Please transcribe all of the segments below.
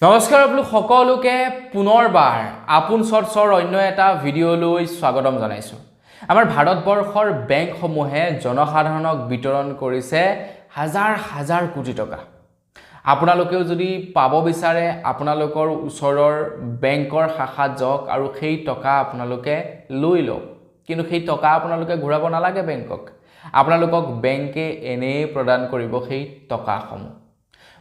নমস্কাৰ আপোনালোক সকলোকে পুনৰবাৰ আপোন চৰ্চৰ অন্য এটা ভিডিঅ'লৈ স্বাগতম জনাইছোঁ। আমাৰ ভাৰতবৰ্ষৰ বেংকসমূহে জনসাধাৰণক বিতৰণ কৰিছে হাজাৰ হাজাৰ কোটি টকা। আপোনালোকেও যদি পাব বিচাৰে আপোনালোকৰ ওচৰৰ বেংকৰ শাখাত যাওক আৰু সেই টকা আপোনালোকে লৈ লওক। কিন্তু সেই টকা আপোনালোকে ঘূৰাব নালাগে বেংকক। আপোনালোকক বেংকে এনেই প্ৰদান কৰিব সেই টকাসমূহ।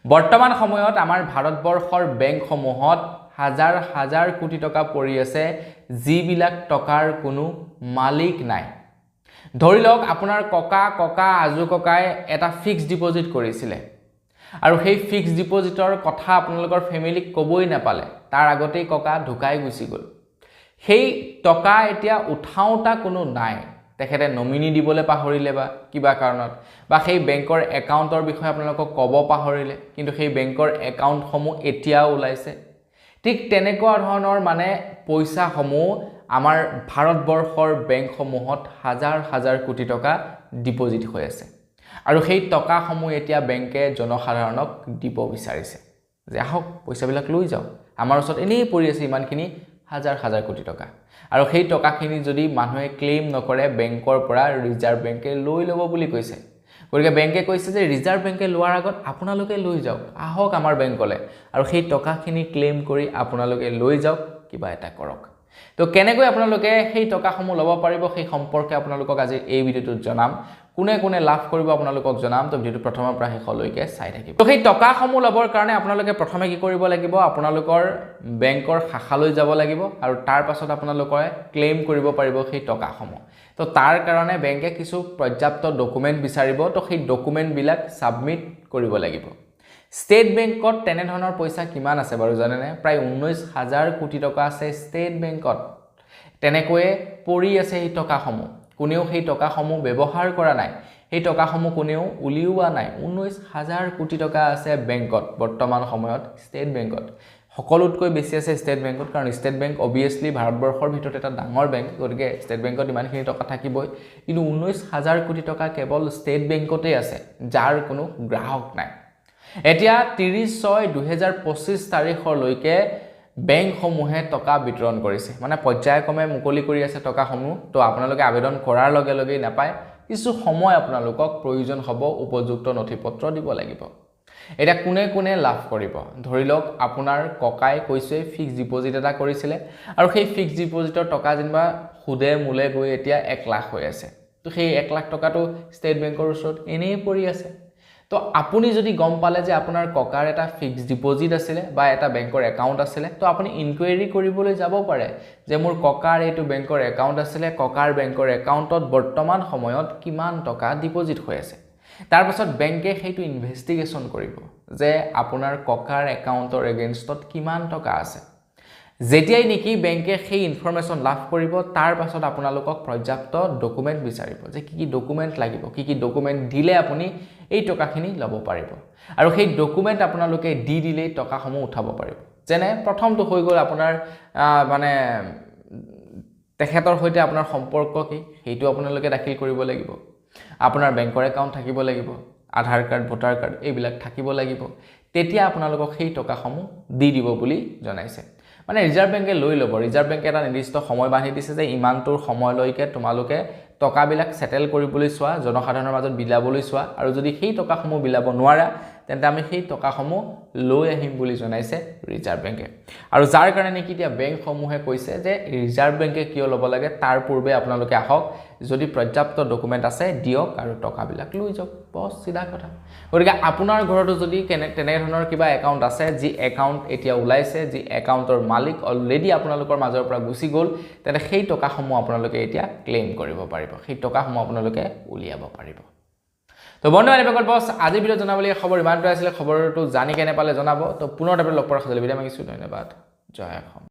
বৰ্তমান সময়ত আমাৰ ভাৰতবৰ্ষৰ বেংকসমূহত হাজাৰ হাজাৰ কোটি টকা পৰি আছে যিবিলাক টকাৰ কোনো মালিক নাই। ধৰি লওক আপোনাৰ ককা আজু ককাই এটা ফিক্সড ডিপোজিট কৰিছিলে আৰু সেই ফিক্সড ডিপোজিটৰ কথা আপোনালোকৰ ফেমিলিক ক'বই নাপালে, তাৰ আগতেই ককা ঢুকাই গুচি গ'ল। সেই টকা এতিয়া উঠাওঁতা কোনো নাই, তেখেতে নমিনি দিবলৈ পাহৰিলে বা কিবা কাৰণত, বা সেই বেংকৰ একাউণ্টৰ বিষয়ে আপোনালোকক ক'ব পাহৰিলে, কিন্তু সেই বেংকৰ একাউণ্টসমূহ এতিয়াও ওলাইছে। ঠিক তেনেকুৱা ধৰণৰ মানে পইচাসমূহ আমাৰ ভাৰতবৰ্ষৰ বেংকসমূহত হাজাৰ হাজাৰ কোটি টকা ডিপোজিট হৈ আছে আৰু সেই টকাসমূহ এতিয়া বেংকে জনসাধাৰণক দিব বিচাৰিছে যে আহক পইচাবিলাক লৈ যাওক, আমাৰ ওচৰত এনেই পৰি আছে ইমানখিনি হাজাৰ হাজাৰ কোটি টকা। আৰু সেই টকাখিনি যদি মানুহে ক্লেইম নকৰে বেংকৰ পৰা ৰিজাৰ্ভ বেংকে লৈ ল'ব বুলি কৈছে। গতিকে বেংকে কৈছে যে ৰিজাৰ্ভ বেংকে লোৱাৰ আগত আপোনালোকে লৈ যাওক, আহক আমাৰ বেংকলৈ আৰু সেই টকাখিনি ক্লেইম কৰি আপোনালোকে লৈ যাওক, কিবা এটা কৰক। তো কেনেকৈ আপোনালোকে সেই টকাসমূহ ল'ব পাৰিব সেই সম্পৰ্কে আপোনালোকক আজি এই ভিডিঅ'টোত জনাম। কোনে কোনে লাভ কৰিব আপোনালোকক জনাম, তো ভিডিঅ'টো প্ৰথমৰ পৰা শেষলৈকে চাই থাকিব। তো সেই টকাসমূহ ল'বৰ কাৰণে আপোনালোকে প্ৰথমে কি কৰিব লাগিব, আপোনালোকৰ বেংকৰ শাখালৈ যাব লাগিব আৰু তাৰ পাছত আপোনালোকে ক্লেইম কৰিব পাৰিব সেই টকাসমূহ। তো তাৰ কাৰণে বেংকে কিছু পৰ্যাপ্ত ডকুমেণ্ট বিচাৰিব, তো সেই ডকুমেণ্টবিলাক ছাবমিট কৰিব লাগিব। ষ্টেট বেংকত তেনেধৰণৰ পইচা কিমান আছে বাৰু জানেনে? প্ৰায় 19,000 কোটি টকা আছে ষ্টেট বেংকত। তেনেকৈয়ে পৰি আছে সেই টকাসমূহ, কোনেও সেই টকাসমূহ ব্যৱহাৰ কৰা নাই, সেই টকাসমূহ কোনেও উলিওৱা নাই। 19,000 কোটি টকা আছে বেংকত বৰ্তমান সময়ত ষ্টেট বেংকত। সকলোতকৈ বেছি আছে ষ্টেট বেংকত, কাৰণ ষ্টেট বেংক অবিয়াছলি ভাৰতবৰ্ষৰ ভিতৰত এটা ডাঙৰ বেংক, গতিকে ষ্টেট বেংকত ইমানখিনি টকা থাকিবই। কিন্তু 19,000 কোটি টকা কেৱল ষ্টেট বেংকতেই আছে, যাৰ কোনো গ্ৰাহক নাই। এতিয়া 30/6/2025 তাৰিখলৈকে বেংকসমূহে টকা বিতৰণ কৰিছে, মানে পৰ্যায়ক্ৰমে মুকলি কৰি আছে টকাসমূহ। তো আপোনালোকে আবেদন কৰাৰ লগে লগেই নাপায়, কিছু সময় আপোনালোকক প্ৰয়োজন হ'ব, উপযুক্ত নথিপত্ৰ দিব লাগিব। এতিয়া কোনে কোনে লাভ কৰিব? ধৰি লওক আপোনাৰ ককাই কৈছে ফিক্সড ডিপোজিট এটা কৰিছিলে আৰু সেই ফিক্সড ডিপোজিটৰ টকা যেনিবা সুদে মূলে গৈ এতিয়া 1 লাখ হৈ আছে। তো সেই 1 লাখ টকাটো ষ্টেট বেংকৰ ওচৰত এনেই পৰি আছে। তো আপুনি যদি গম পালে যে আপোনাৰ ককাৰ এটা ফিক্সড ডিপোজিট আছিলে বা এটা বেংকৰ একাউণ্ট আছিলে, তো আপুনি ইনকুৱাৰী কৰিবলৈ যাব পাৰে যে মোৰ ককাৰ এইটো বেংকৰ একাউণ্ট আছিলে, ককাৰ বেংকৰ একাউণ্টত বৰ্তমান সময়ত কিমান টকা ডিপোজিট হৈ আছে। তাৰ পাছত বেংকে সেইটো ইনভেষ্টিগেশ্যন কৰিব যে আপোনাৰ ককাৰ একাউণ্টৰ এগেইনষ্টত কিমান টকা আছে। যেতিয়াই নেকি বেংকে সেই ইনফৰমেশ্যন লাভ কৰিব, তাৰ পাছত আপোনালোকক পৰ্যাপ্ত ডকুমেণ্ট বিচাৰিব যে কি কি ডকুমেণ্ট লাগিব, কি কি ডকুমেণ্ট দিলে আপুনি এই টকাখিনি ল'ব পাৰিব। আৰু সেই ডকুমেণ্ট আপোনালোকে দি দিলেই টকাসমূহ উঠাব পাৰিব। যেনে প্ৰথমটো হৈ গ'ল আপোনাৰ মানে তেখেতৰ সৈতে আপোনাৰ সম্পৰ্ক কি, সেইটো আপোনালোকে দাখিল কৰিব লাগিব। আপোনাৰ বেংকৰ একাউণ্ট থাকিব লাগিব, আধাৰ কাৰ্ড, ভোটাৰ কাৰ্ড এইবিলাক থাকিব লাগিব। তেতিয়া আপোনালোকক সেই টকাসমূহ দি দিব বুলি জনাইছে। মানে ৰিজাৰ্ভ বেংকে লৈ ল'ব। ৰিজাৰ্ভ বেংকে এটা নিৰ্দিষ্ট সময় বান্ধি দিছে যে ইমানটোৰ সময়লৈকে তোমালোকে টকাবিলাক সেটেল কৰিবলৈ চোৱা, জনসাধাৰণৰ মাজত বিলাবলৈ চোৱা, আৰু যদি সেই টকাসমূহ বিলাব নোৱাৰা তেন্তে আমি সেই টকাসমূহ লৈ আহিম বুলি জনাইছে ৰিজাৰ্ভ বেংকে। আৰু যাৰ কাৰণে নেকি এতিয়া বেংকসমূহে কৈছে যে ৰিজাৰ্ভ বেংকে কিয় ল'ব লাগে, তাৰ পূৰ্বে আপোনালোকে আহক, যদি পৰ্যাপ্ত ডকুমেণ্ট আছে দিয়ক আৰু টকাবিলাক লৈ যাওক, বছ চিধা কথা। গতিকে আপোনাৰ ঘৰতো যদি তেনেধৰণৰ কিবা একাউণ্ট আছে, যি একাউণ্ট এতিয়া ওলাইছে, যি একাউণ্টৰ মালিক অলৰেডি আপোনালোকৰ মাজৰ পৰা গুচি গ'ল, তেন্তে সেই টকাসমূহ আপোনালোকে এতিয়া ক্লেইম কৰিব পাৰিব, সেই টকাসমূহ আপোনালোকে উলিয়াব পাৰিব। তো বন্ধু বান্ধৱীসকল, বছ আজি ভিডিঅ'ত জনাবলগীয়া খবৰ ইমানটোৱে আছিলে। খবৰটো জানি কেনে পালে জনাব। তো পুনৰ লগ পোৱাৰ সঁজুলি বিদায় মাগিছোঁ। ধন্যবাদ। জয় অসম।